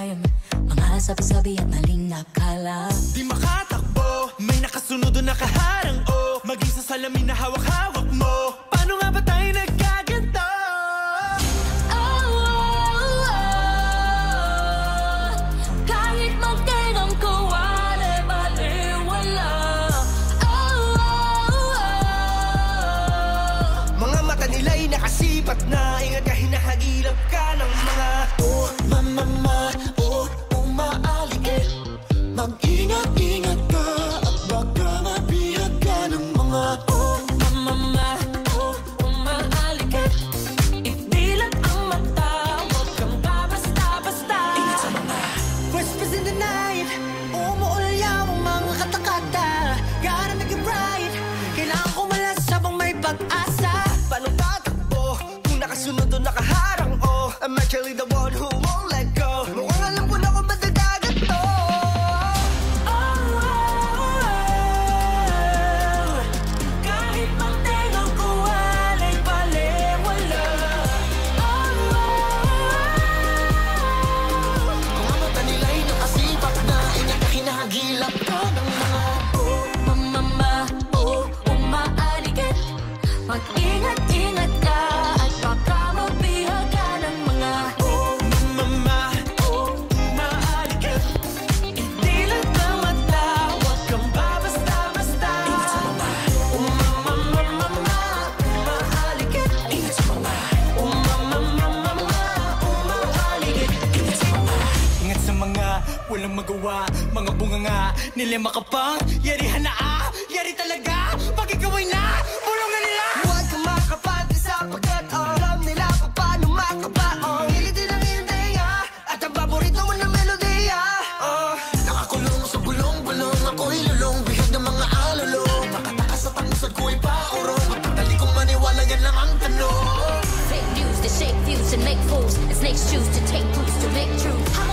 time. Mga sabi-sabi at maling nakala. Di makatakbo, may nakasunod o nakaharang o maging sa salamin na hawak-hawak mo. Paano nga ba tayo nagkaganto? Kahit magtingang ko, wala. Mga mata nila'y nakasipat na. Ingat ka, hinahagilap ka ng mga mama, umaaligid. Mag-ingat-ingat ka at baka mabihag ka ng mga Mama, umaaligid. Idilat ang mata, huwag kang babasta-basta. ingat sa mga Whispers in the night, umuulyaw ang mga katakata. Gotta make it right, kailangan ko malas habang may pag-asa. paano tatakbo kung nakasunod o nakaharang o I'm actually the one who won't let go. Mukhang alam ko na kung ba't nagkaganto. Kahit magtingang ko, wala'y baliwala. Mga mata nila'y nakasipak na. Ingat ka, hinahagilap ka ng mga Mama, umaaligid. Mag-ingat-ingat ka at baka mabihag ka ng mga mama, umaaligid. idilat ang mata, huwag kang babasta-basta. Ingat sa mga Umaaligid. ingat sa mga Umaaligid. ingat sa mga ingat sa mga walang magawa. Mga bunganga nila makapang yarihan na yari talaga. Pag ikaw ay na bulungan nila. Huwag kang makapati sapagkat alam nila kung paano makabaon. Ngilitin ang iyong tenga at ang paborito mo na melodiya. Nakakulong sa bulong-bulong, ako'y lulong, bihag ng mga alulong. Nakatakas at ang usad ko'y paurong. Matali kong maniwala, yan lang ang tanong. Fake news that shake views and make fools, and snakes choose to take roots to make truth.